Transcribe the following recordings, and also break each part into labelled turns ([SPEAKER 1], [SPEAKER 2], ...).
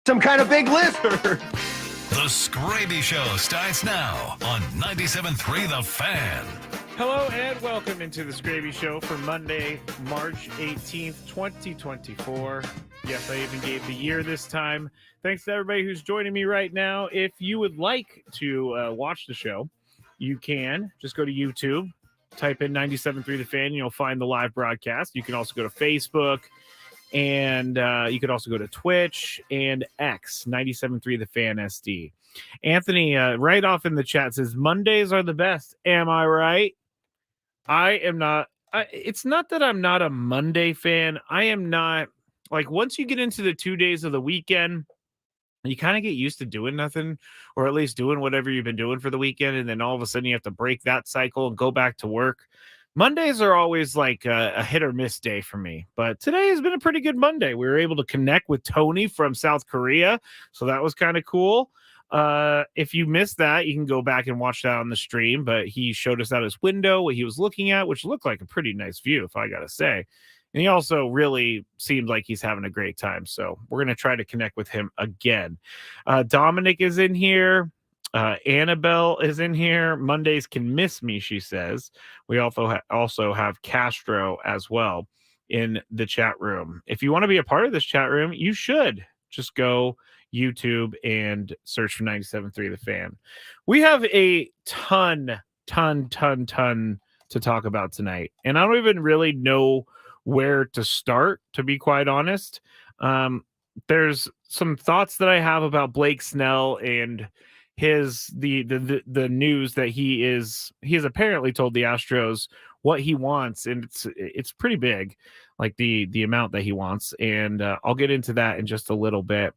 [SPEAKER 1] Some kind of big lizard.
[SPEAKER 2] The Skraby Show starts now on 97.3 The Fan.
[SPEAKER 3] Hello and welcome into the Skraby Show for Monday, March 18th, 2024. Yes, I even gave the year this time. Thanks to everybody who's joining me right now. If you would like to watch the show, you can. Just go to YouTube, type in 97.3 The Fan, and you'll find the live broadcast. You can also go to Facebook, and you could also go to Twitch and X, 97.3 The Fan SD. Anthony, right off in the chat, says, Mondays are the best. Am I right? I am not. It's not that I'm not a Monday fan. I am not. Like, once you get into the 2 days of the weekend, you kind of get used to doing nothing, or at least doing whatever you've been doing for the weekend. And then all of a sudden you have to break that cycle and go back to work. Mondays are always like a hit or miss day for me. But today has been a pretty good Monday. We were able to connect with Tony from South Korea. So that was kind of cool. If you missed that, you can go back and watch that on the stream. But he showed us out his window, what he was looking at, which looked like a pretty nice view, if I got to say. And he also really seemed like he's having a great time. So we're going to try to connect with him again. Dominic is in here. Annabelle is in here. Mondays can miss me, she says. We also have Castro as well in the chat room. If you want to be a part of this chat room, you should just go YouTube and search for 97.3 The Fan. We have a ton to talk about tonight. And I don't even really know where to start, to be quite honest. There's some thoughts that I have about Blake Snell and the news that he has apparently told the Astros what he wants, and it's pretty big, like the amount that he wants, and I'll get into that in just a little bit.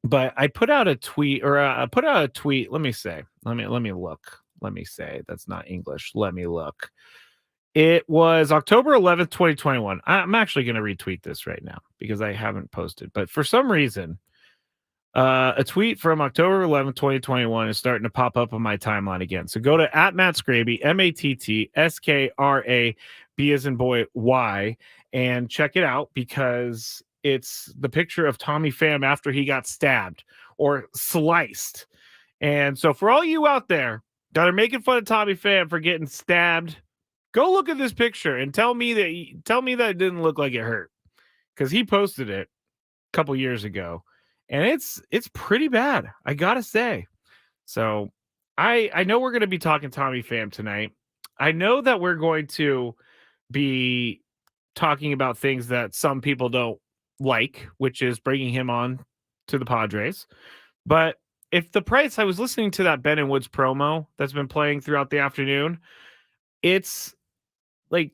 [SPEAKER 3] But I put out a tweet, let me say that's not English. Let me look. It was October 11th, 2021. I'm actually going to retweet this right now because I haven't posted. But for some reason, a tweet from October 11th, 2021 is starting to pop up on my timeline again. So go to @Matt Skraby, MattsKraby, as in boy, Y, and check it out because it's the picture of Tommy Pham after he got stabbed or sliced. And so for all you out there that are making fun of Tommy Pham for getting stabbed, go look at this picture and tell me that it didn't look like it hurt, because he posted it a couple years ago, and it's pretty bad, I gotta say. So I know we're going to be talking Tommy Pham tonight. I know that we're going to be talking about things that some people don't like, which is bringing him on to the Padres. But if the price, I was listening to that Ben and Woods promo that's been playing throughout the afternoon. It's like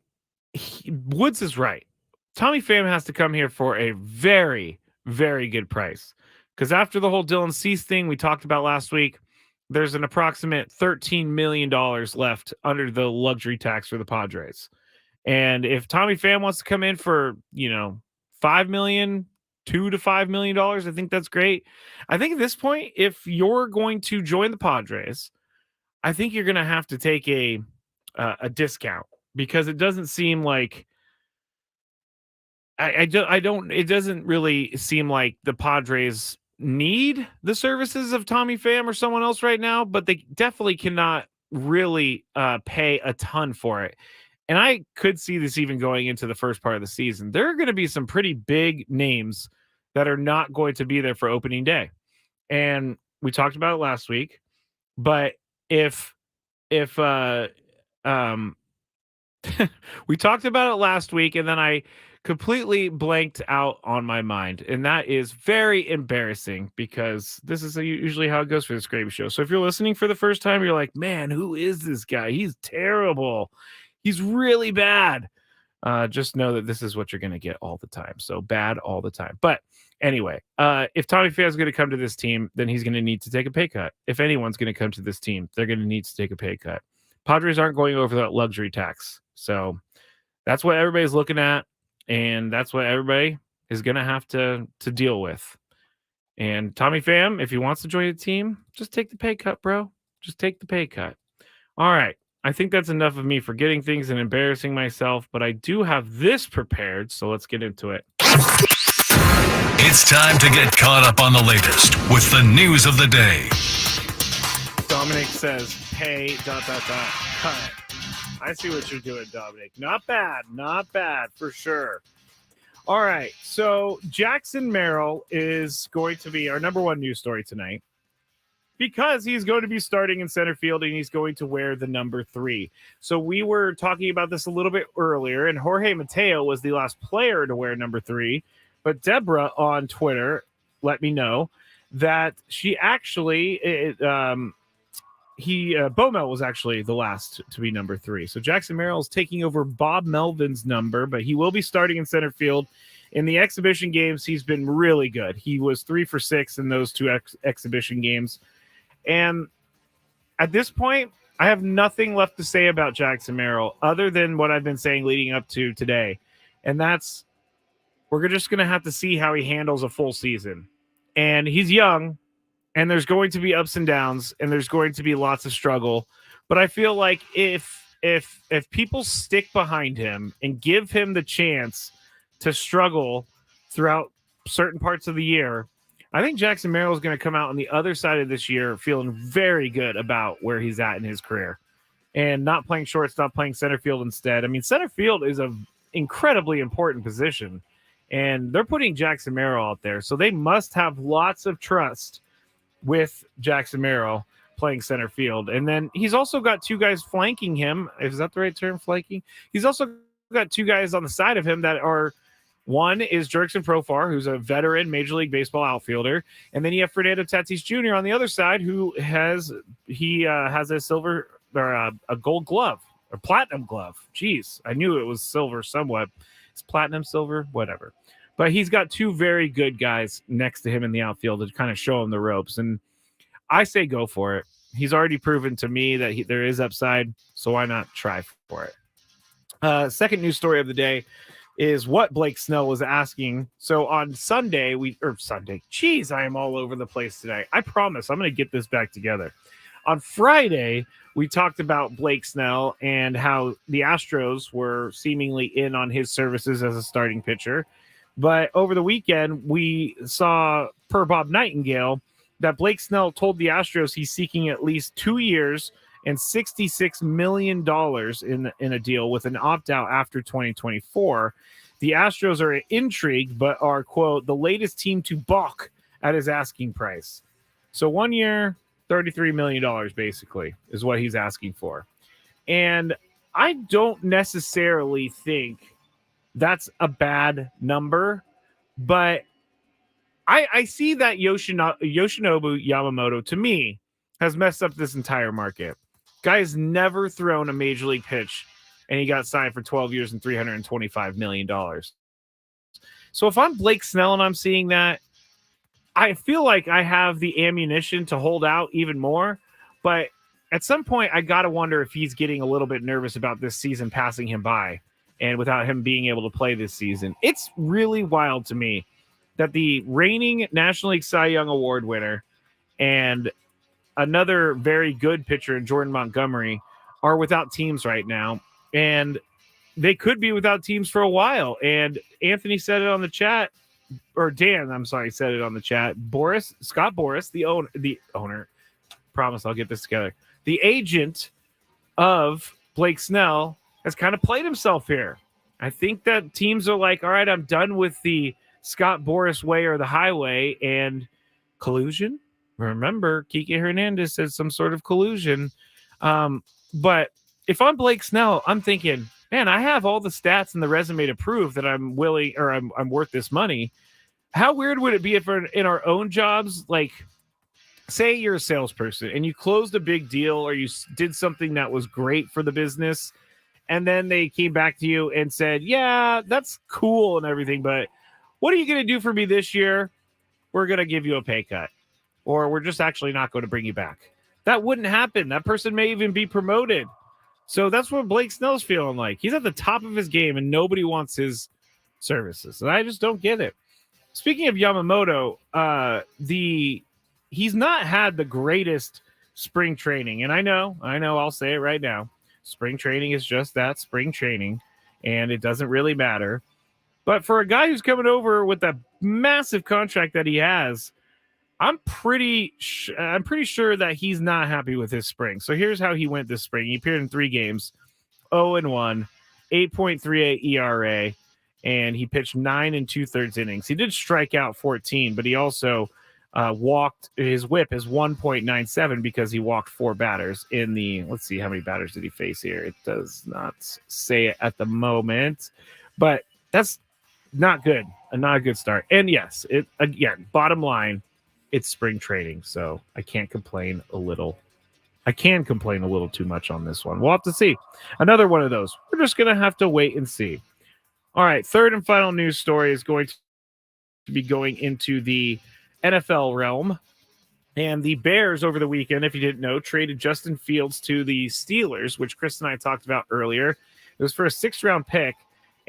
[SPEAKER 3] Woods is right. Tommy Pham has to come here for a very, very good price. Because after the whole Dylan Cease thing we talked about last week, there's an approximate $13 million left under the luxury tax for the Padres. And if Tommy Pham wants to come in for, $5 million, $2 to $5 million, I think that's great. I think at this point, if you're going to join the Padres, I think you're going to have to take a discount, because it doesn't seem like it doesn't really seem like the Padres need the services of Tommy Pham or someone else right now, but they definitely cannot really pay a ton for it. And I could see this even going into the first part of the season. There are going to be some pretty big names that are not going to be there for opening day. And we talked about it last week, but if we talked about it last week, and then I completely blanked out on my mind, and that is very embarrassing, because this is usually how it goes for the Skraby Show. So if you're listening for the first time, you're like, man, who is this guy? He's terrible. He's really bad. Just know that this is what you're going to get all the time. So bad all the time. But anyway, if Tommy Pham is going to come to this team, then he's going to need to take a pay cut. If anyone's going to come to this team, they're going to need to take a pay cut. Padres aren't going over that luxury tax. So that's what everybody's looking at, and that's what everybody is going to have to deal with. And Tommy Pham, if he wants to join the team, just take the pay cut, bro. Just take the pay cut. All right. I think that's enough of me forgetting things and embarrassing myself, but I do have this prepared, so let's get into it.
[SPEAKER 2] It's time to get caught up on the latest with the news of the day.
[SPEAKER 3] Dominic says, hey, ... cut. I see what you're doing, Dominic. Not bad for sure. All right, so Jackson Merrill is going to be our number one news story tonight because he's going to be starting in center field and he's going to wear the number 3. So we were talking about this a little bit earlier, and Jorge Mateo was the last player to wear number 3, but Deborah on Twitter let me know that she actually Bomel was actually the last to be number 3. So Jackson Merrill is taking over Bob Melvin's number, but he will be starting in center field. In the exhibition games, he's been really good. He was 3 for 6 in those 2 exhibition games. And at this point, I have nothing left to say about Jackson Merrill other than what I've been saying leading up to today. And that's, we're just going to have to see how he handles a full season. And he's young, and there's going to be ups and downs, and there's going to be lots of struggle. But I feel like if people stick behind him and give him the chance to struggle throughout certain parts of the year, I think Jackson Merrill is going to come out on the other side of this year feeling very good about where he's at in his career and not playing shortstop, playing center field instead. I mean, center field is an incredibly important position, and they're putting Jackson Merrill out there. So they must have lots of trust with Jackson Merrill playing center field. And then he's also got 2 guys flanking him. Is that the right term, flanking? He's also got 2 guys on the side of him that are, one is Jurickson Profar, who's a veteran Major League Baseball outfielder. And then you have Fernando Tatis Jr. on the other side, who has a silver or a gold glove or platinum glove. Jeez, I knew it was silver somewhat. It's platinum, silver, whatever. But he's got 2 very good guys next to him in the outfield to kind of show him the ropes. And I say go for it. He's already proven to me that there is upside, so why not try for it? Second news story of the day is what Blake Snell was asking. So on Sunday, Jeez, I am all over the place today. I promise I'm going to get this back together. On Friday, we talked about Blake Snell and how the Astros were seemingly in on his services as a starting pitcher. But over the weekend, we saw, per Bob Nightingale, that Blake Snell told the Astros he's seeking at least 2 years and $66 million in a deal with an opt-out after 2024. The Astros are intrigued, but are, quote, the latest team to balk at his asking price. So 1 year, $33 million, basically, is what he's asking for. And I don't necessarily think that's a bad number, but I see that Yoshinobu Yamamoto, to me, has messed up this entire market. Guy's never thrown a major league pitch, and he got signed for 12 years and $325 million. So if I'm Blake Snell and I'm seeing that, I feel like I have the ammunition to hold out even more. But at some point, I got to wonder if he's getting a little bit nervous about this season passing him by and without him being able to play this season. It's really wild to me that the reigning National League Cy Young Award winner and another very good pitcher in Jordan Montgomery are without teams right now. And they could be without teams for a while. And Anthony said it on the chat, or Dan, I'm sorry, said it on the chat. Scott Boras, the owner, promise I'll get this together. The agent of Blake Snell has kind of played himself here. I think that teams are like, all right, I'm done with the Scott Boras way or the highway and collusion. Remember, Kike Hernandez said some sort of collusion. But if I'm Blake Snell, I'm thinking, man, I have all the stats and the resume to prove that I'm willing or I'm worth this money. How weird would it be if in our own jobs, like, say you're a salesperson and you closed a big deal or you did something that was great for the business, and then they came back to you and said, yeah, that's cool and everything, but what are you going to do for me this year? We're going to give you a pay cut, or we're just actually not going to bring you back. That wouldn't happen. That person may even be promoted. So that's what Blake Snell's feeling like. He's at the top of his game and nobody wants his services. And I just don't get it. Speaking of Yamamoto, he's not had the greatest spring training. And I know, I'll say it right now. Spring training is just that, spring training, and it doesn't really matter. But for a guy who's coming over with that massive contract that he has, I'm pretty sure that he's not happy with his spring. So here's how he went this spring. He appeared in 3 games, 0-1, 8.38 ERA, and he pitched 9 2/3 innings. He did strike out 14, but he also walked. His whip is 1.97 because he walked 4 batters in the. Let's see, how many batters did he face here? It does not say it at the moment, but that's not good. Not a good start. And yes, it again. Bottom line, it's spring training, so I can't complain a little. I can complain a little too much on this one. We'll have to see. Another one of those. We're just going to have to wait and see. All right, third and final news story is going to be going into the NFL realm. And the Bears over the weekend, if you didn't know, traded Justin Fields to the Steelers, which Chris and I talked about earlier. It was for a 6th-round pick.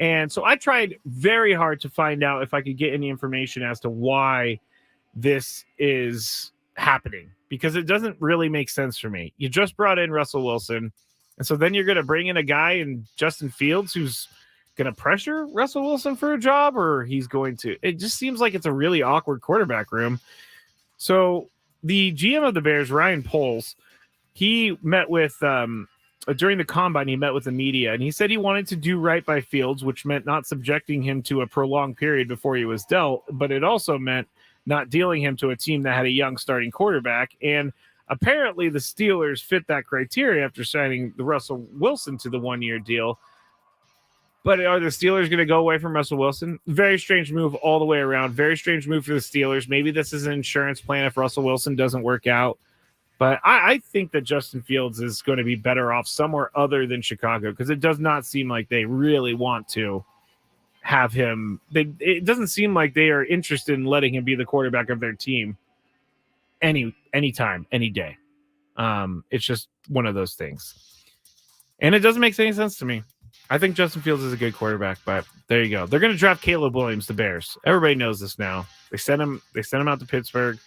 [SPEAKER 3] And so I tried very hard to find out if I could get any information as to why this is happening, because it doesn't really make sense for me. You just brought in Russell Wilson, and so then you're going to bring in a guy in Justin Fields who's going to pressure Russell Wilson for a job, or he's going to. It just seems like it's a really awkward quarterback room. So the GM of the Bears, Ryan Poles, he met with during the combine, he met with the media, and he said he wanted to do right by Fields, which meant not subjecting him to a prolonged period before he was dealt, but it also meant not dealing him to a team that had a young starting quarterback. And apparently the Steelers fit that criteria after signing the Russell Wilson to the 1-year deal. But are the Steelers going to go away from Russell Wilson? Very strange move all the way around. Very strange move for the Steelers. Maybe this is an insurance plan if Russell Wilson doesn't work out. But I think that Justin Fields is going to be better off somewhere other than Chicago, because it does not seem like they really want to have him. It doesn't seem like they are interested in letting him be the quarterback of their team anytime, any day. It's just one of those things. And it doesn't make any sense to me. I think Justin Fields is a good quarterback, but there you go. They're going to draft Caleb Williams, the Bears. Everybody knows this now. They sent him out to Pittsburgh.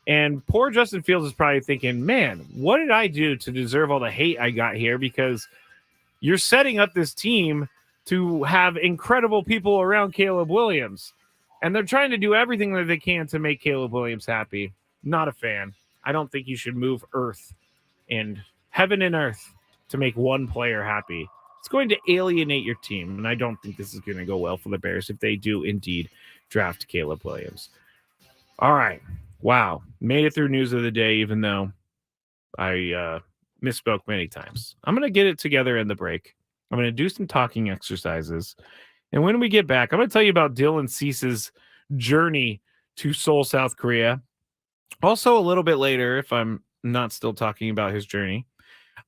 [SPEAKER 3] And poor Justin Fields is probably thinking, man, what did I do to deserve all the hate I got here? Because you're setting up this team to have incredible people around Caleb Williams. And they're trying to do everything that they can to make Caleb Williams happy. Not a fan. I don't think you should move earth and heaven and earth to make one player happy. It's going to alienate your team. And I don't think this is going to go well for the Bears if they do indeed draft Caleb Williams. All right. Wow. Made it through news of the day, even though I misspoke many times. I'm going to get it together in the break. I'm going to do some talking exercises. And when we get back, I'm going to tell you about Dylan Cease's journey to Seoul, South Korea. Also, a little bit later, if I'm not still talking about his journey,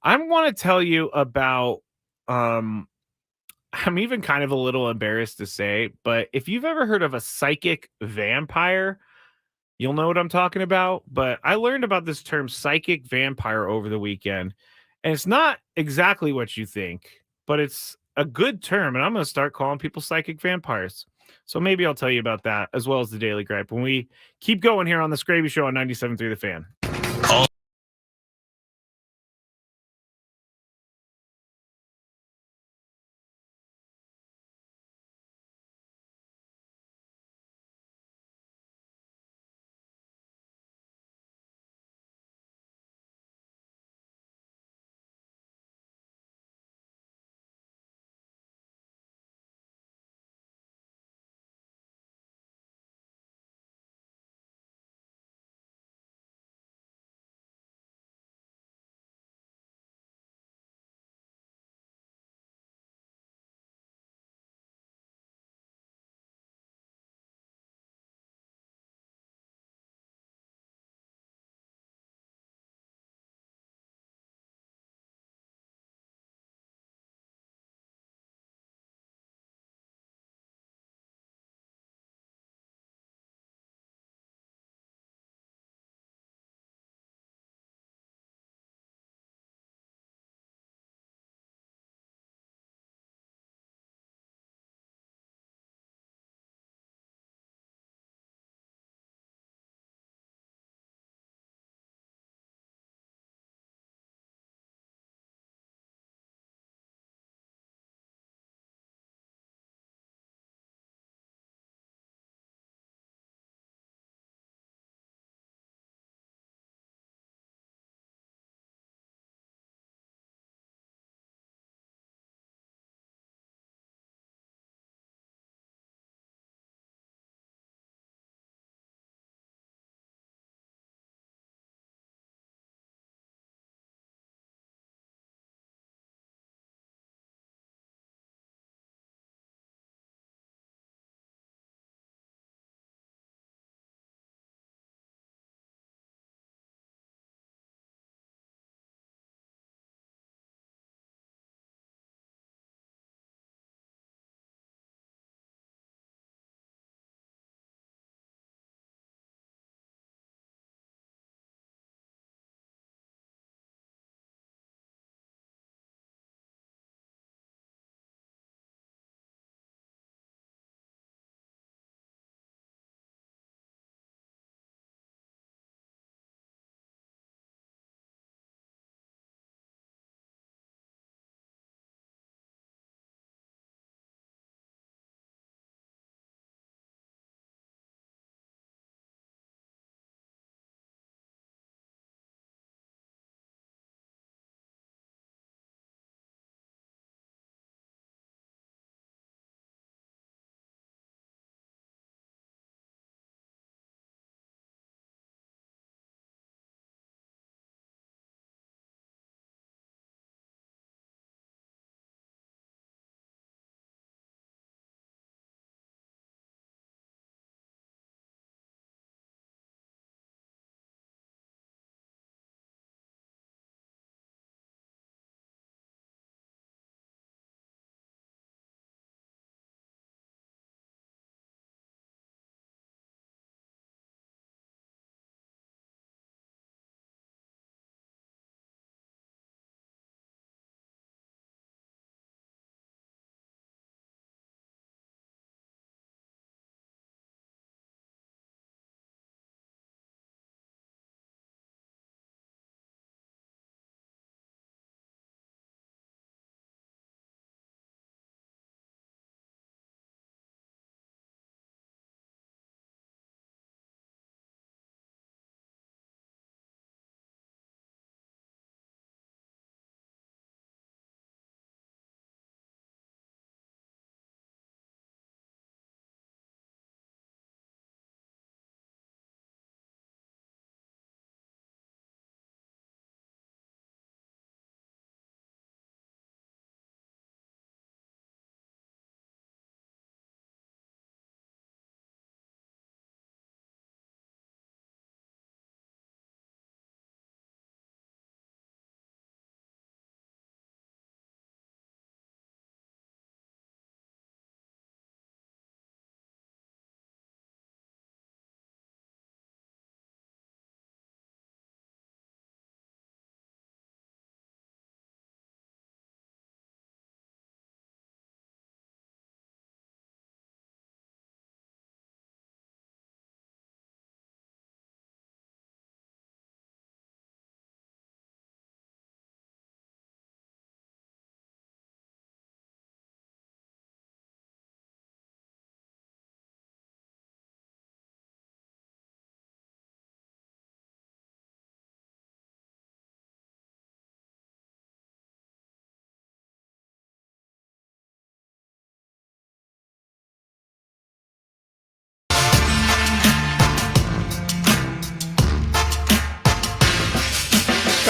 [SPEAKER 3] I want to tell you about, I'm even kind of a little embarrassed to say, but if you've ever heard of a psychic vampire, you'll know what I'm talking about. But I learned about this term psychic vampire over the weekend, and it's not exactly what you think, but it's a good term, and I'm going to start calling people psychic vampires. So maybe I'll tell you about that as well as the Daily Gripe when we keep going here on the Skraby Show on 97.3 The Fan.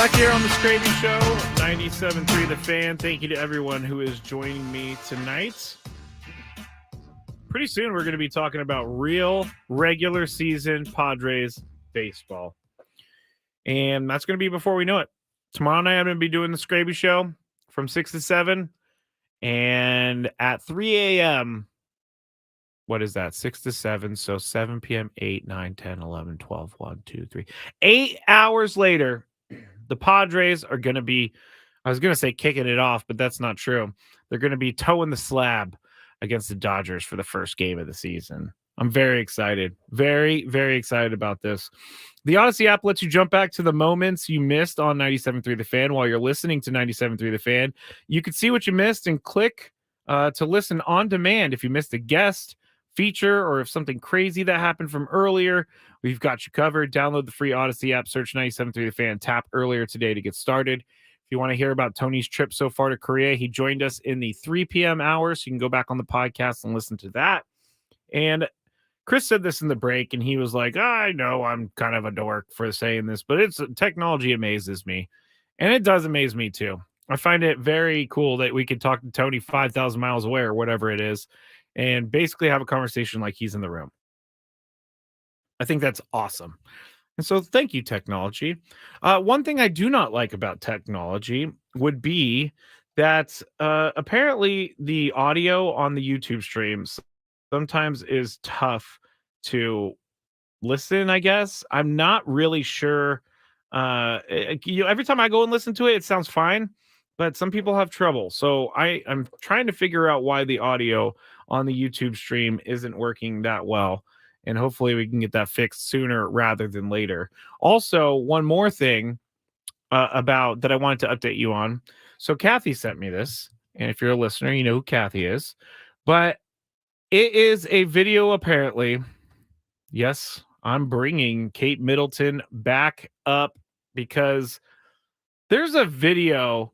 [SPEAKER 3] Back here on the Skraby Show, 97.3 The Fan. Thank you to everyone who is joining me tonight. Pretty soon we're going to be talking about real regular season Padres baseball. And that's going to be before we know it. Tomorrow night I'm going to be doing the Skraby Show from 6 to 7. And at 3 a.m., what is that? 6 to 7. So 7 p.m., 8, 9, 10, 11, 12, 1, 2, 3. 8 hours later, the Padres are going to be, I was going to say kicking it off, but that's not true. They're going to be toeing the slab against the Dodgers for the first game of the season. I'm very excited. Very, very excited about this. The Odyssey app lets you jump back to the moments you missed on 97.3 The Fan while you're listening to 97.3 The Fan. You can see what you missed and click to listen on demand. If you missed a guest feature or if something crazy that happened from earlier, we've got you covered. Download the free Odyssey app, search 97.3 The Fan, tap earlier today to get started. If you want to hear about Tony's trip so far to Korea, he joined us in the 3 p.m. hour, so you can go back on the podcast and listen to that. And Chris said this in the break, and he was like, I know I'm kind of a dork for saying this, but technology amazes me. And it does amaze me too. I find it very cool that we could talk to Tony 5,000 miles away or whatever it is and basically have a conversation like he's in the room. I think that's awesome. And so thank you, technology. One thing I do not like about technology would be that apparently the audio on the YouTube streams sometimes is tough to listen, I guess. I'm not really sure. Every time I go and listen to it, it sounds fine, but some people have trouble. So I'm trying to figure out why the audio on the YouTube stream isn't working that well. And hopefully we can get that fixed sooner rather than later. Also, one more thing about that I wanted to update you on. So Kathy sent me this. And if you're a listener, you know who Kathy is. But it is a video, apparently. Yes, I'm bringing Kate Middleton back up because there's a video.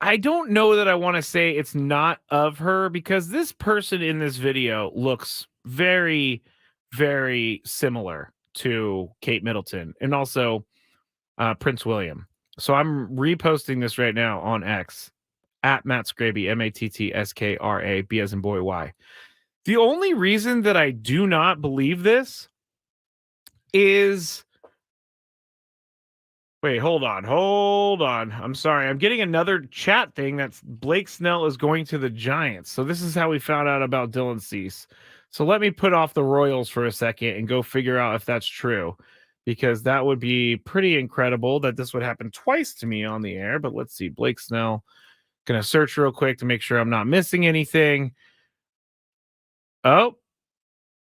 [SPEAKER 3] I don't know that I want to say it's not of her because this person in this video looks very, very similar to Kate Middleton and also Prince William. So I'm reposting this right now on X at Matt Skraby, MATTSKRA, as in boy, Y. The only reason that I do not believe this is... Wait, hold on. I'm sorry. I'm getting another chat thing that's Blake Snell is going to the Giants. So this is how we found out about Dylan Cease. So let me put off the Royals for a second and go figure out if that's true, because that would be pretty incredible that this would happen twice to me on the air. But let's see. Blake Snell. Going to search real quick to make sure I'm not missing anything. Oh,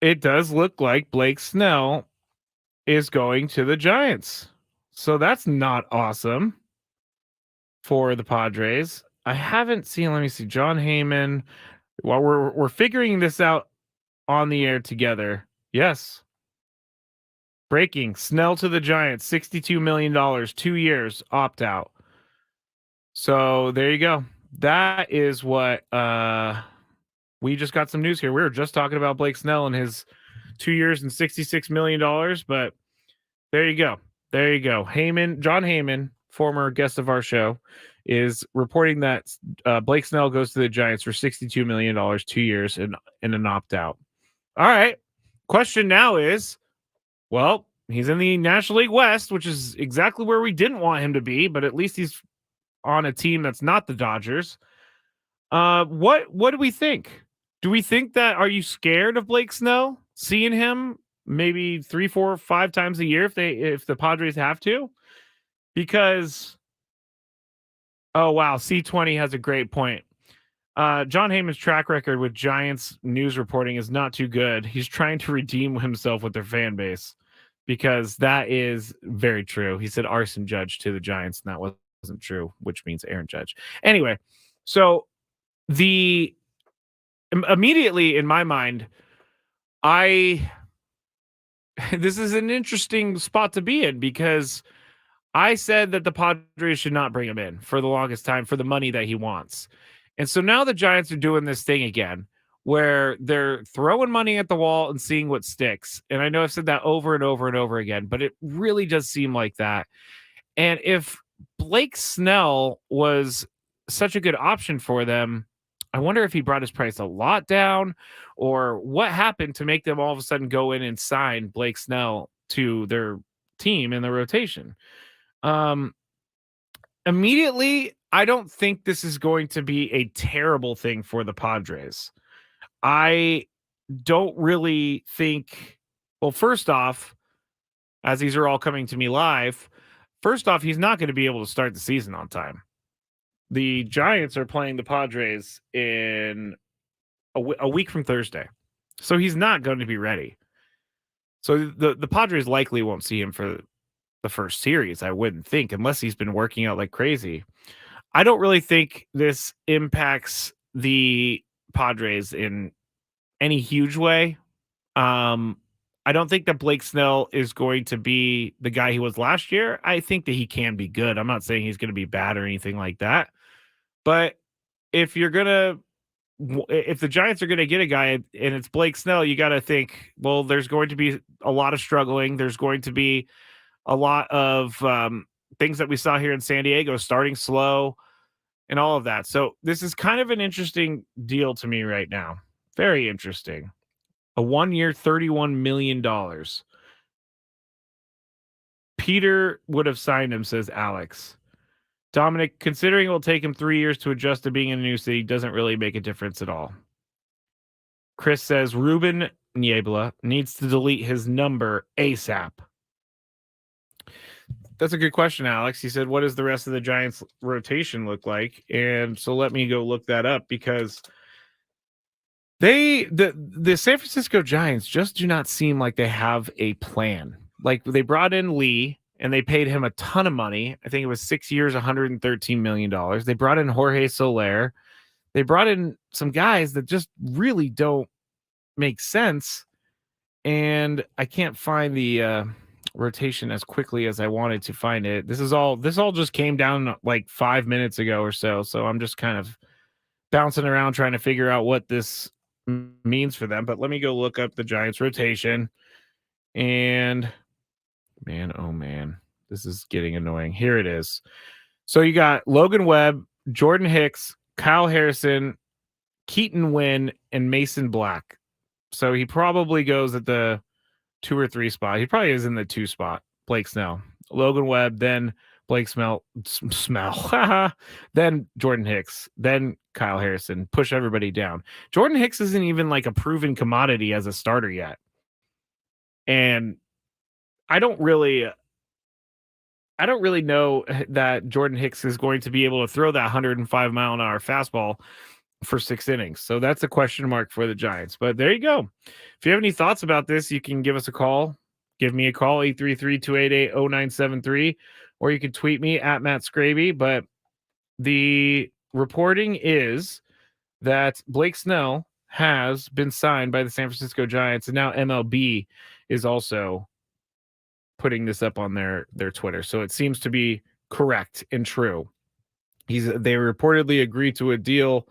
[SPEAKER 3] it does look like Blake Snell is going to the Giants. So that's not awesome for the Padres. I haven't seen, let me see, John Heyman. While we're figuring this out on the air together. Yes. Breaking. Snell to the Giants, $62 million, 2 years, opt out. So there you go. That is what we just got some news here. We were just talking about Blake Snell and his 2 years and $66 million, but there you go. There you go. John Heyman, former guest of our show, is reporting that Blake Snell goes to the Giants for $62 million, 2 years, and an opt-out. All right. Question now is, well, he's in the National League West, which is exactly where we didn't want him to be, but at least he's on a team that's not the Dodgers. What do we think? Do we think that, are you scared of Blake Snell? Seeing him maybe 3, 4, 5 times a year if the Padres have to? Because, oh wow, C20 has a great point. John Heyman's track record with Giants news reporting is not too good. He's trying to redeem himself with their fan base, because that is very true. He said Arson Judge to the Giants, and that wasn't true, which means Aaron Judge. Anyway, so immediately in my mind, this is an interesting spot to be in, because I said that the Padres should not bring him in for the longest time for the money that he wants. And so now the Giants are doing this thing again where they're throwing money at the wall and seeing what sticks. And I know I've said that over and over and over again, but it really does seem like that. And if Blake Snell was such a good option for them, I wonder if he brought his price a lot down or what happened to make them all of a sudden go in and sign Blake Snell to their team in the rotation. Um, Immediately, I don't think this is going to be a terrible thing for the Padres. I don't really think, well, first off, as these are all coming to me live, first off, he's not going to be able to start the season on time. The Giants are playing the Padres in a week from Thursday. So he's not going to be ready. So the Padres likely won't see him for the first series, I wouldn't think, unless he's been working out like crazy. I don't really think this impacts the Padres in any huge way. I don't think that Blake Snell is going to be the guy he was last year. I think that he can be good. I'm not saying he's going to be bad or anything like that. But if the Giants are going to get a guy and it's Blake Snell, you got to think, well, there's going to be a lot of struggling. There's going to be a lot of things that we saw here in San Diego, starting slow and all of that. So this is kind of an interesting deal to me right now. Very interesting. A 1 year, $31 million. Peter would have signed him, says Alex. Dominic, considering it will take him 3 years to adjust to being in a new city, doesn't really make a difference at all. Chris says Ruben Niebla needs to delete his number ASAP. That's a good question, Alex. He said, what does the rest of the Giants rotation look like? And so let me go look that up because the San Francisco Giants just do not seem like they have a plan. Like they brought in Lee and they paid him a ton of money. I think it was 6 years, $113 million. They brought in Jorge Soler. They brought in some guys that just really don't make sense. And I can't find the rotation as quickly as I wanted to find it. This all just came down like 5 minutes ago or so. So I'm just kind of bouncing around trying to figure out what this means for them. But let me go look up the Giants rotation. And man, oh man, this is getting annoying. Here it is. So you got Logan Webb, Jordan Hicks, Kyle Harrison, Keaton Wynn, and Mason Black. So he probably goes at the 2 or 3 spot. He probably is in the 2 spot. Blake Snell, Logan Webb, then Blake Smell, then Jordan Hicks, then Kyle Harrison. Push everybody down. Jordan Hicks isn't even like a proven commodity as a starter yet. And I don't really know that Jordan Hicks is going to be able to throw that 105-mile-an-hour fastball for 6 innings. So that's a question mark for the Giants. But there you go. If you have any thoughts about this, you can give us a call. Give me a call, 833-288-0973, or you can tweet me at Matt Skraby. But the reporting is that Blake Snell has been signed by the San Francisco Giants, and now MLB is also putting this up on their Twitter. So it seems to be correct and true. They reportedly agreed to a deal,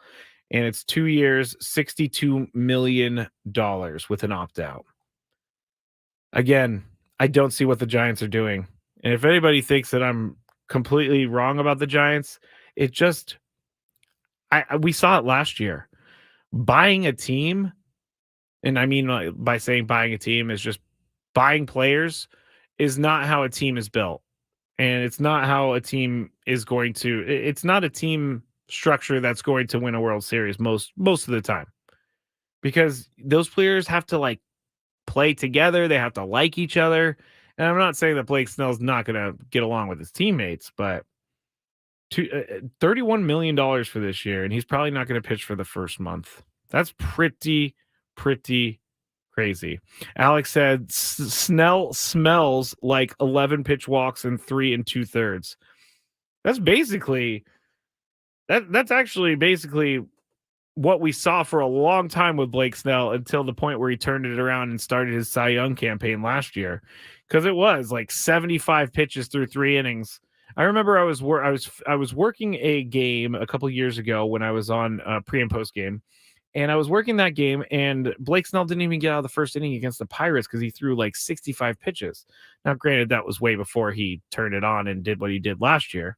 [SPEAKER 3] and it's 2 years, $62 million with an opt-out. Again, I don't see what the Giants are doing. And if anybody thinks that I'm completely wrong about the Giants, it just we saw it last year. Buying a team, and I mean by saying buying a team is just buying players, is not how a team is built. And it's not how a team is going to, it's not a team structure that's going to win a World Series most of the time. Because those players have to like play together, they have to like each other. And I'm not saying that Blake Snell's not going to get along with his teammates, but $31 million for this year, and he's probably not going to pitch for the first month. That's pretty crazy. Alex said Snell smells like 11 pitch walks and 3 2/3. That's basically that's actually basically what we saw for a long time with Blake Snell until the point where he turned it around and started his Cy Young campaign last year, because it was like 75 pitches through 3 innings. I remember I was working a game a couple years ago when I was on pre and post game, And I was working that game, and Blake Snell didn't even get out of the first inning against the Pirates because he threw like 65 pitches. Now, granted, that was way before he turned it on and did what he did last year.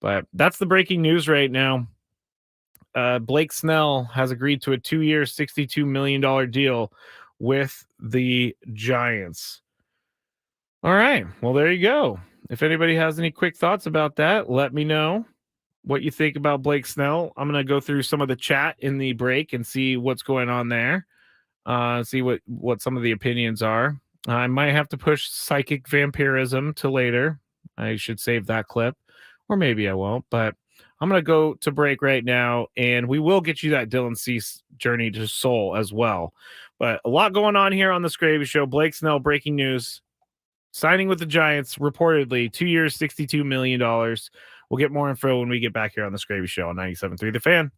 [SPEAKER 3] But that's the breaking news right now. Blake Snell has agreed to a 2-year, $62 million deal with the Giants. All right. Well, there you go. If anybody has any quick thoughts about that, let me know what you think about Blake Snell. I'm going to go through some of the chat in the break and see what's going on there. See what some of the opinions are. I might have to push psychic vampirism to later. I should save that clip, or maybe I won't. But I'm gonna go to break right now, and we will get you that Dylan Cease journey to soul as well. But a lot going on here on the Skraby Show. Blake Snell, breaking news, signing with the Giants, reportedly 2 years, $62 million. We'll get more info when we get back here on the Skraby Show on 97.3 The Fan.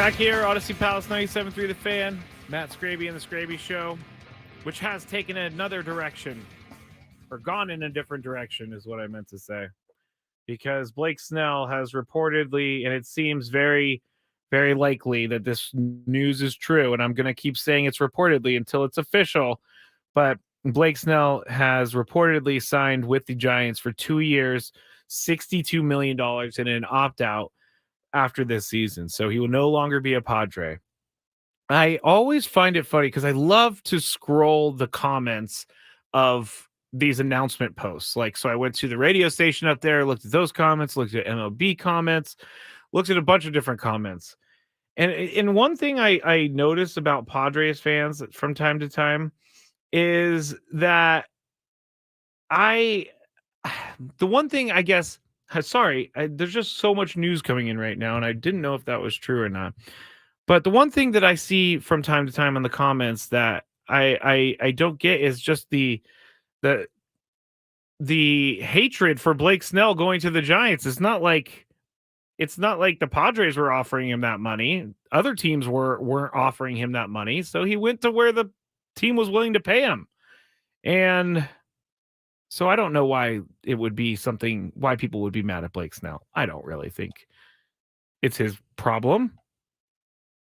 [SPEAKER 3] Back here, Odyssey Palace 97.3 The Fan. Matt Skraby and the Skraby Show, which has taken another direction, or gone in a different direction, is what I meant to say. Because Blake Snell has reportedly, and it seems very, very likely that this news is true, and I'm going to keep saying it's reportedly until it's official, but Blake Snell has reportedly signed with the Giants for 2 years, $62 million, and an opt-out after this season. So he will no longer be a Padre. I always find it funny because I love to scroll the comments of these announcement posts. Like, so I went to the radio station up there, looked at those comments, looked at MLB comments, looked at a bunch of different comments. And one thing I notice about Padres fans from time to time is that the one thing I guess, there's just so much news coming in right now, and I didn't know if that was true or not. But the one thing that I see from time to time in the comments that I don't get is just the hatred for Blake Snell going to the Giants. It's not like the Padres were offering him that money. Other teams weren't offering him that money, so he went to where the team was willing to pay him. And so I don't know why it would be why people would be mad at Blake Snell. I don't really think it's his problem.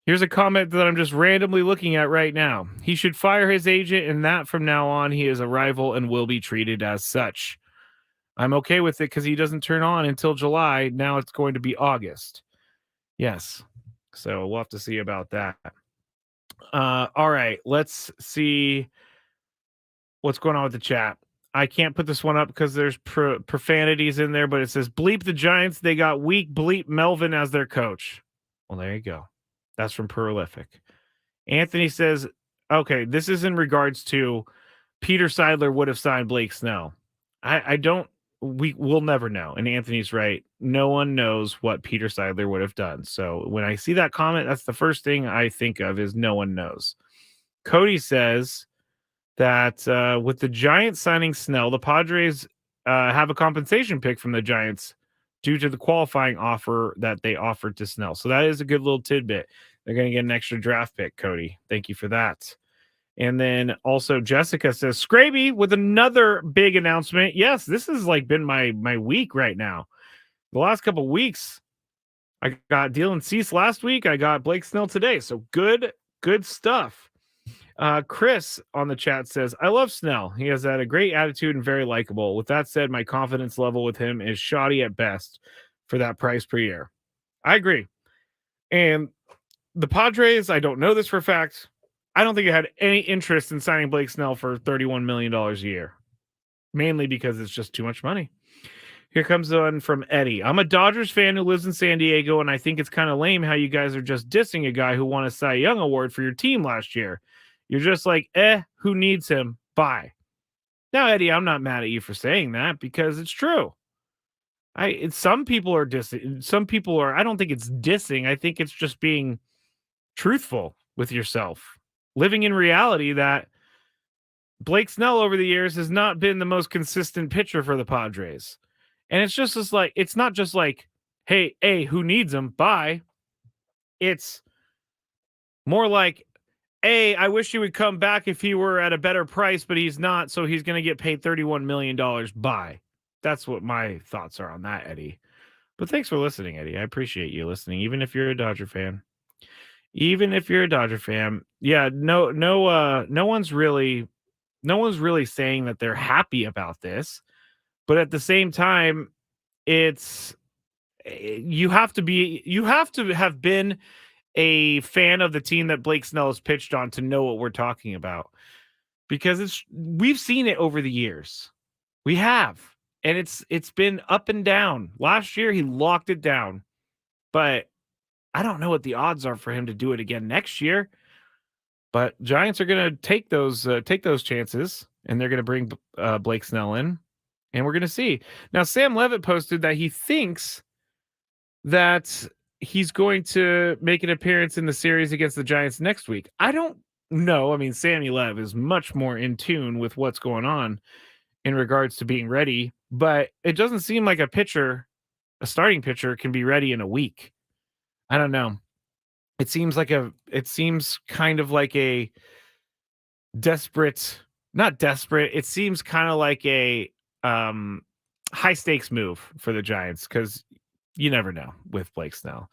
[SPEAKER 3] Here's a comment that I'm just randomly looking at right now. He should fire his agent, and that from now on, he is a rival and will be treated as such. I'm okay with it because he doesn't turn on until July. Now it's going to be August. Yes. So we'll have to see about that. All right. Let's see what's going on with the chat. I can't put this one up because there's profanities in there, but it says, bleep the Giants. They got weak bleep Melvin as their coach. Well, there you go. That's from Prolific. Anthony says, okay, this is in regards to Peter Seidler would have signed Blake Snell. We'll never know. And Anthony's right. No one knows what Peter Seidler would have done. So when I see that comment, that's the first thing I think of is no one knows. Cody says that with the Giants signing Snell, the Padres have a compensation pick from the Giants due to the qualifying offer that they offered to Snell. So that is a good little tidbit. They're going to get an extra draft pick, Cody. Thank you for that. And then also Jessica says, Skraby with another big announcement. Yes, this has like been my week right now. The last couple weeks, I got Dylan Cease last week. I got Blake Snell today. So good stuff. Chris on the chat says, I love Snell. He has had a great attitude and very likable. With that said, my confidence level with him is shoddy at best for that price per year. I agree. And the Padres, I don't know this for a fact. I don't think it had any interest in signing Blake Snell for $31 million a year, mainly because it's just too much money. Here comes one from Eddie. I'm a Dodgers fan who lives in San Diego, and I think it's kind of lame how you guys are just dissing a guy who won a Cy Young Award for your team last year. You're just like, who needs him? Bye. Now, Eddie, I'm not mad at you for saying that because it's true. Some people are dissing. Some people are, I don't think it's dissing. I think it's just being truthful with yourself. Living in reality that Blake Snell over the years has not been the most consistent pitcher for the Padres. And it's just like, it's not just like, hey, who needs him? Bye. It's more like, I wish he would come back if he were at a better price, but he's not. So he's going to get paid $31 million. Bye. That's what my thoughts are on that, Eddie. But thanks for listening, Eddie. I appreciate you listening, even if you're a Dodger fan. Yeah, no one's really saying that they're happy about this. But at the same time, it's you have to have been a fan of the team that Blake Snell has pitched on to know what we're talking about, because we've seen it over the years. We have, and it's been up and down. Last year he locked it down, but I don't know what the odds are for him to do it again next year. But Giants are going to take those chances, and they're going to bring Blake Snell in, and we're going to see. Now, Sam Levitt posted that he thinks that he's going to make an appearance in the series against the Giants next week. I don't know. I mean, Sammy Lev is much more in tune with what's going on in regards to being ready, but it doesn't seem like a starting pitcher can be ready in a week. I don't know. It seems kind of like a desperate, not desperate. It seems kind of like a um high stakes move for the Giants because you never know with Blake Snell.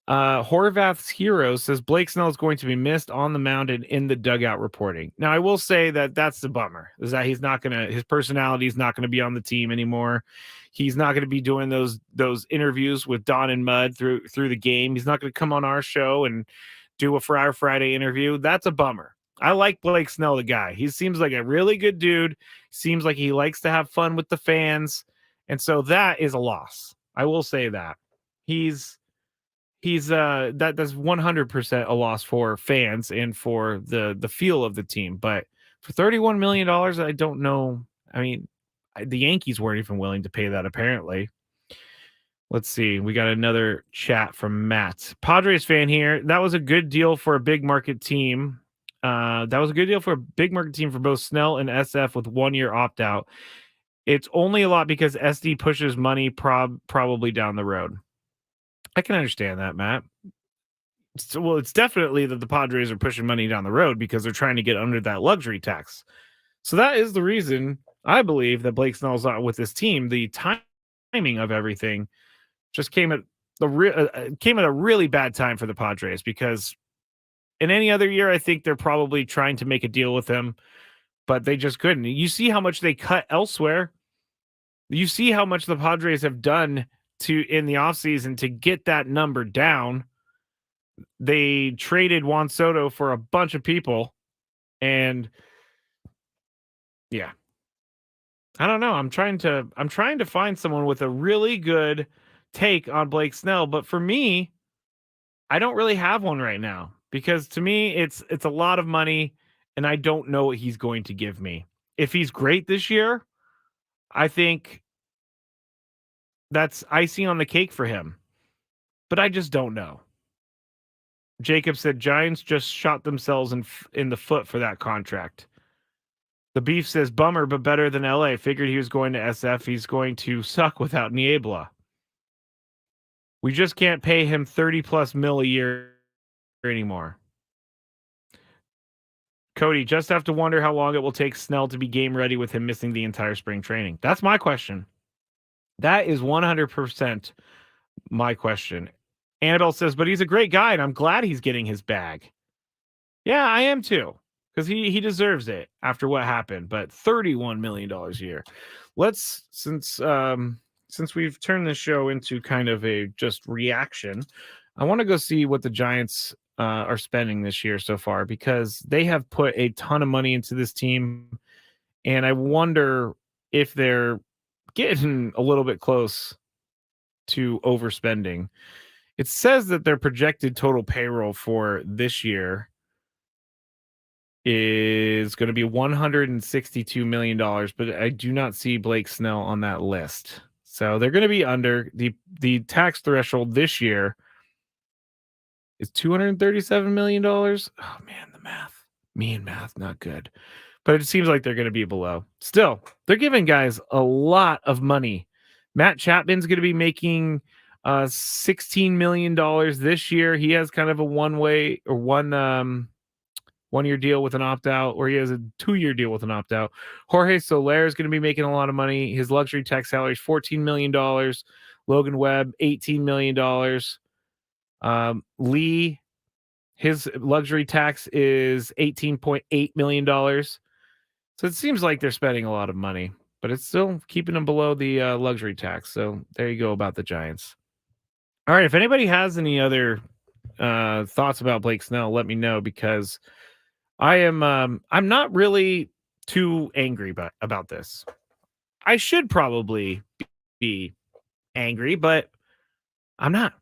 [SPEAKER 3] Horvath's hero says Blake Snell is going to be missed on the mound and in the dugout reporting. Now, I will say that that's the bummer is that his personality is not going to be on the team anymore. He's not going to be doing those interviews with Don and Mud through the game. He's not going to come on our show and do a Friday interview. That's a bummer. I like Blake Snell, the guy. He seems like a really good dude. Seems like he likes to have fun with the fans. And so that is a loss. I will say that. He's that's 100% a loss for fans and for the feel of the team. But for $31 million, I don't know. I mean, the Yankees weren't even willing to pay that apparently. Let's see. We got another chat from Matt. Padres fan here. That was a good deal for a big market team. That was a good deal for a big market team for both Snell and SF with 1 year opt out. It's only a lot because SD pushes money probably down the road. I can understand that, Matt. So, well, it's definitely that the Padres are pushing money down the road because they're trying to get under that luxury tax. So that is the reason I believe that Blake Snell's not with this team. The timing of everything just came at a really bad time for the Padres because in any other year, I think they're probably trying to make a deal with him, but they just couldn't. You see how much they cut elsewhere. You see how much the Padres have done in the offseason to get that number down. They traded Juan Soto for a bunch of people, and yeah, I don't know. I'm trying to find someone with a really good take on Blake Snell, but for me, I don't really have one right now because to me, it's a lot of money, and I don't know what he's going to give me. If he's great this year, I think that's icing on the cake for him, but I just don't know. Jacob said Giants just shot themselves in the foot for that contract. The Beef says bummer, but better than LA. Figured he was going to SF. He's going to suck without Niebla. We just can't pay him 30 plus mil a year anymore. Cody, just have to wonder how long it will take Snell to be game ready with him missing the entire spring training. That's my question. That is 100% my question. Annabelle says, but he's a great guy, and I'm glad he's getting his bag. Yeah, I am too, because he deserves it after what happened. But $31 million a year. Let's since we've turned this show into kind of a just reaction, I want to go see what the Giants are spending this year so far because they have put a ton of money into this team, and I wonder if they're getting a little bit close to overspending. It says that their projected total payroll for this year is going to be $162 million, but I do not see Blake Snell on that list. So they're going to be under the tax threshold this year is $237 million. Oh man, the math. Me and math, not good. But it seems like they're going to be below. Still, they're giving guys a lot of money. Matt Chapman's going to be making $16 million this year. He has kind of a one-year deal with an opt-out, or he has a 2-year deal with an opt-out. Jorge Soler is going to be making a lot of money. His luxury tax salary is $14 million. Logan Webb, $18 million. Lee, his luxury tax is $18.8 million. So it seems like they're spending a lot of money, but it's still keeping them below the luxury tax. So there you go about the Giants. All right, if anybody has any other thoughts about Blake Snell, let me know because I'm not really too angry about this. I should probably be angry, but I'm not.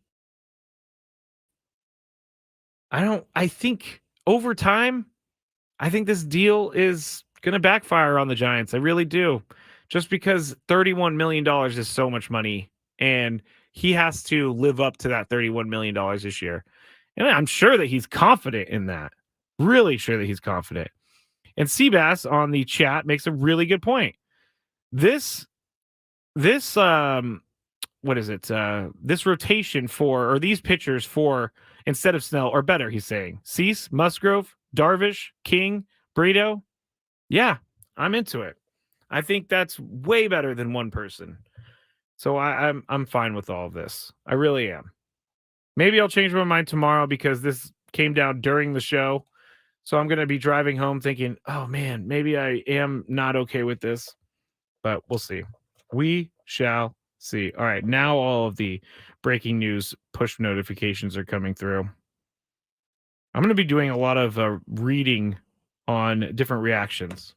[SPEAKER 3] I think over time, I think this deal is going to backfire on the Giants. I really do. Just because $31 million is so much money and he has to live up to that $31 million this year. And I'm sure that he's confident in that. Really sure that he's confident. And Seabass on the chat makes a really good point. This what is it? This rotation or these pitchers for instead of Snell or better, he's saying. Cease, Musgrove, Darvish, King, Brito. Yeah, I'm into it. I think that's way better than one person. So I'm fine with all of this. I really am. Maybe I'll change my mind tomorrow because this came down during the show. So I'm going to be driving home thinking, oh man, maybe I am not okay with this, but we'll see. We shall see. All right. Now all of the breaking news push notifications are coming through. I'm going to be doing a lot of reading on different reactions.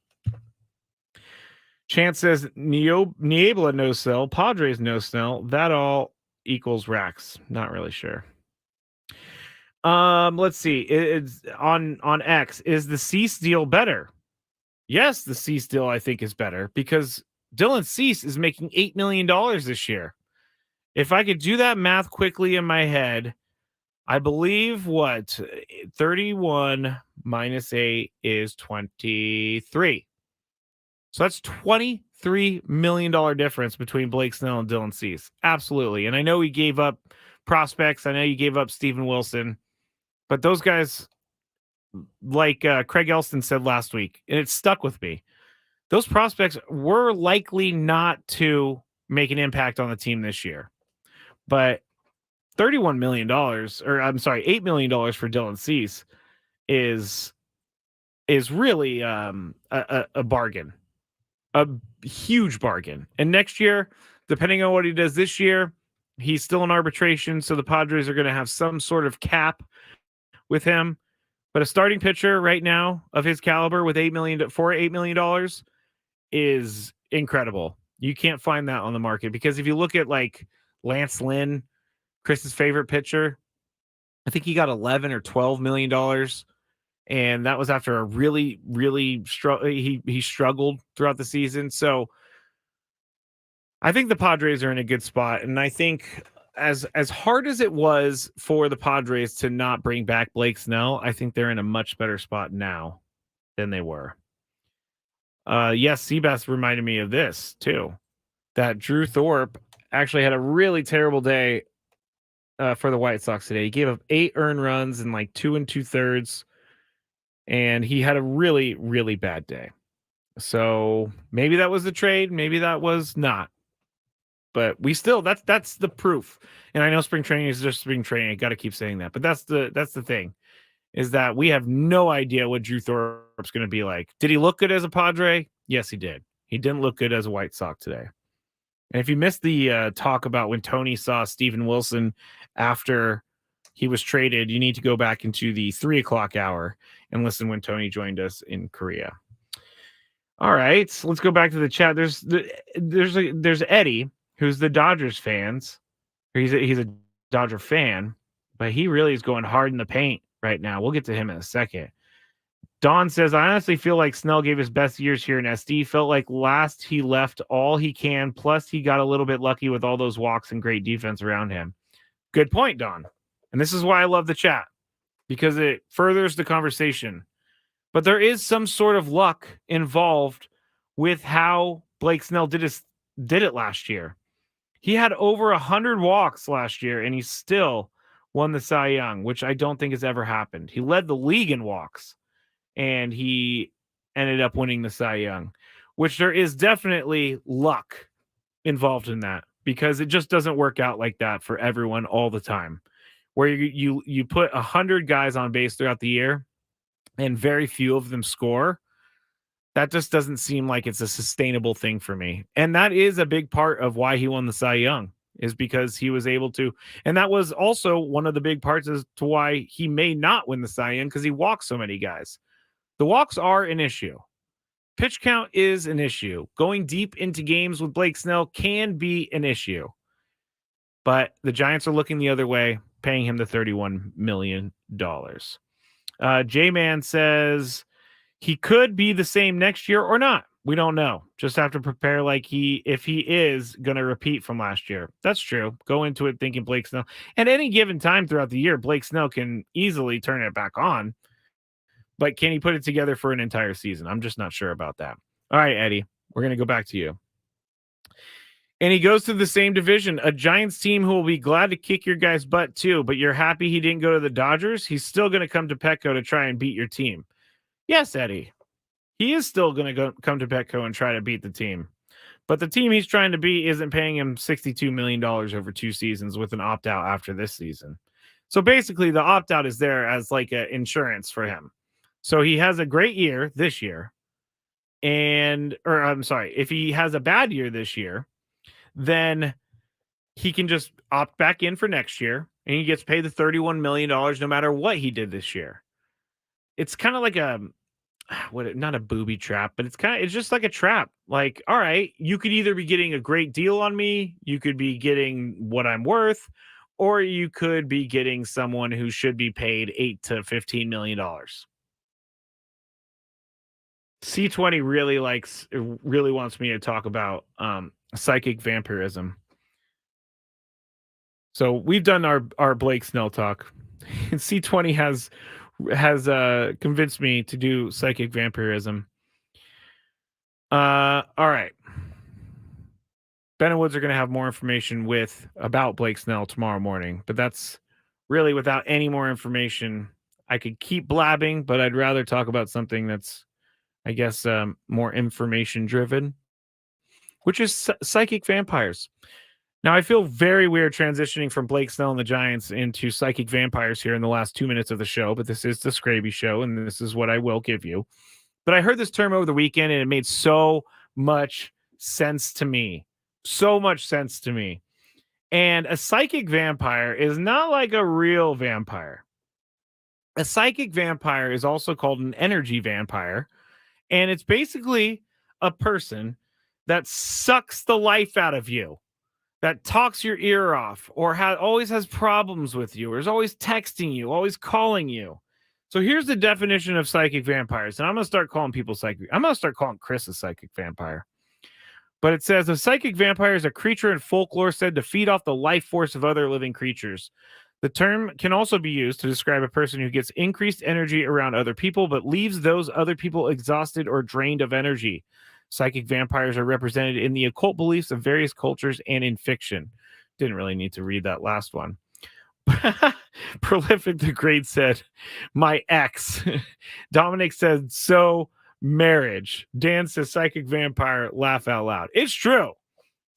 [SPEAKER 3] Chance says Niebla no sell, Padres no sell. That all equals racks. Not really sure. Let's see. It's on X. Is the Cease deal better? Yes, the Cease deal I think is better because Dylan Cease is making $8 million this year. If I could do that math quickly in my head, I believe 31 minus 8 is 23. So that's $23 million difference between Blake Snell and Dylan Cease. Absolutely. And I know he gave up prospects. I know you gave up Steven Wilson. But those guys, like Craig Elston said last week, and it stuck with me, those prospects were likely not to make an impact on the team this year. But $31 million, or I'm sorry, $8 million for Dylan Cease is really a bargain. A huge bargain. And next year, depending on what he does this year, he's still in arbitration. So the Padres are going to have some sort of cap with him. But a starting pitcher right now of his caliber with $8 million is incredible. You can't find that on the market because if you look at like Lance Lynn, Chris's favorite pitcher, I think he got $11 or $12 million. And that was after a really, really he struggled throughout the season. So I think the Padres are in a good spot. And I think as hard as it was for the Padres to not bring back Blake Snell, I think they're in a much better spot now than they were. Yes, Seabass reminded me of this too, that Drew Thorpe actually had a really terrible day for the White Sox today. He gave up 8 earned runs in like 2 2/3. And he had a really, really bad day. So maybe that was the trade. Maybe that was not. But we still, that's the proof. And I know spring training is just spring training. I got to keep saying that. But that's the thing, is that we have no idea what Drew Thorpe's going to be like. Did he look good as a Padre? Yes, he did. He didn't look good as a White Sox today. And if you missed the talk about when Tony saw Steven Wilson after he was traded, you need to go back into the 3:00 hour and listen when Tony joined us in Korea. All right, so let's go back to the chat. There's Eddie, who's the Dodgers fans. He's a Dodger fan, but he really is going hard in the paint right now. We'll get to him in a second. Don says, I honestly feel like Snell gave his best years here in SD. Felt like last he left all he can. Plus, he got a little bit lucky with all those walks and great defense around him. Good point, Don. And this is why I love the chat, because it furthers the conversation. But there is some sort of luck involved with how Blake Snell did it last year. He had over 100 walks last year, and he still won the Cy Young, which I don't think has ever happened. He led the league in walks, and he ended up winning the Cy Young, which there is definitely luck involved in that, because it just doesn't work out like that for everyone all the time. Where you put 100 guys on base throughout the year and very few of them score, that just doesn't seem like it's a sustainable thing for me. And that is a big part of why he won the Cy Young, is because he was able to. And that was also one of the big parts as to why he may not win the Cy Young, because he walks so many guys. The walks are an issue. Pitch count is an issue. Going deep into games with Blake Snell can be an issue. But the Giants are looking the other way, paying him the $31 million. J-Man says he could be the same next year or not. We don't know. Just have to prepare like if he is going to repeat from last year. That's true. Go into it thinking Blake Snell. At any given time throughout the year, Blake Snell can easily turn it back on. But can he put it together for an entire season? I'm just not sure about that. All right, Eddie, we're going to go back to you. And he goes to the same division, a Giants team who will be glad to kick your guy's butt too, but you're happy he didn't go to the Dodgers? He's still going to come to Petco to try and beat your team. Yes, Eddie. He is still going to come to Petco and try to beat the team. But the team he's trying to beat isn't paying him $62 million over 2 seasons with an opt-out after this season. So basically, the opt-out is there as like an insurance for him. So he has a great year this year. If he has a bad year this year, then he can just opt back in for next year and he gets paid the $31 million no matter what he did this year. It's kind of like not a booby trap, but it's just like a trap. Like, all right, you could either be getting a great deal on me, you could be getting what I'm worth, or you could be getting someone who should be paid $8 to $15 million. C20 really wants me to talk about psychic vampirism. So we've done our Blake Snell talk. C20 has convinced me to do psychic vampirism. All right. Ben and Woods are going to have more information about Blake Snell tomorrow morning, but that's really without any more information. I could keep blabbing, but I'd rather talk about something that's, I guess, more information driven, which is psychic vampires. Now, I feel very weird transitioning from Blake Snell and the Giants into psychic vampires here in the last 2 minutes of the show, but this is the Skraby Show, and this is what I will give you. But I heard this term over the weekend, and it made so much sense to me. So much sense to me. And a psychic vampire is not like a real vampire. A psychic vampire is also called an energy vampire, and it's basically a person that sucks the life out of you, that talks your ear off, or always has problems with you, or is always texting you, always calling you. So here's the definition of psychic vampires. And I'm going to start calling people psychic. I'm going to start calling Chris a psychic vampire. But it says a psychic vampire is a creature in folklore said to feed off the life force of other living creatures. The term can also be used to describe a person who gets increased energy around other people, but leaves those other people exhausted or drained of energy. Psychic vampires are represented in the occult beliefs of various cultures and in fiction. Didn't really need to read that last one. Prolific the Great said, my ex. Dominic said, so marriage. Dan says, psychic vampire, laugh out loud. It's true.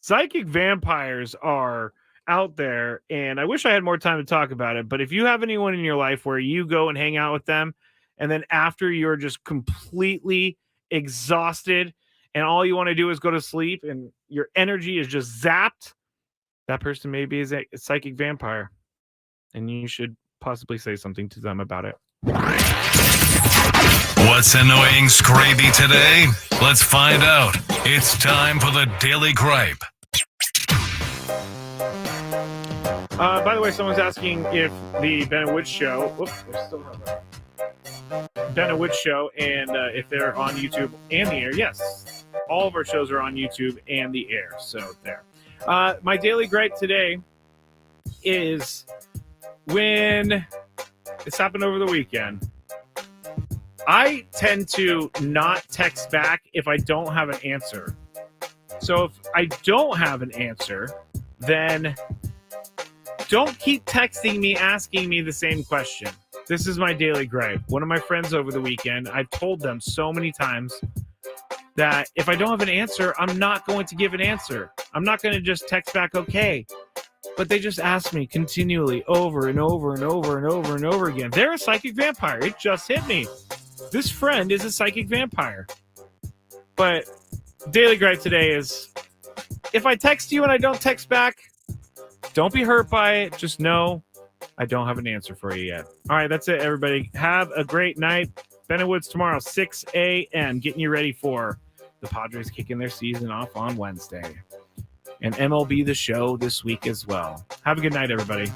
[SPEAKER 3] Psychic vampires are out there, and I wish I had more time to talk about it, but if you have anyone in your life where you go and hang out with them, and then after you're just completely exhausted, and all you want to do is go to sleep, and your energy is just zapped, that person maybe is a psychic vampire. And you should possibly say something to them about it.
[SPEAKER 2] What's annoying Skraby today? Let's find out. It's time for the Daily Gripe.
[SPEAKER 3] By the way, someone's asking if the Ben and Woods show... Ben and Woods show, and if they're on YouTube and the air. Yes, all of our shows are on YouTube and the air. So there. My Daily Gripe today is... when this happened over the weekend, I tend to not text back if I don't have an answer. So if I don't have an answer, then don't keep texting me asking me the same question. This is my daily gripe. One of my friends over the weekend, I've told them so many times that if I don't have an answer, I'm not going to give an answer. I'm not going to just text back, okay. But they just ask me continually over and over and over and over and over again. They're a psychic vampire. It just hit me. This friend is a psychic vampire. But daily gripe today is, if I text you and I don't text back, don't be hurt by it. Just know I don't have an answer for you yet. All right, that's it, everybody. Have a great night. Ben and Woods tomorrow, 6 a.m., getting you ready for the Padres kicking their season off on Wednesday. And MLB The Show this week as well. Have a good night, everybody.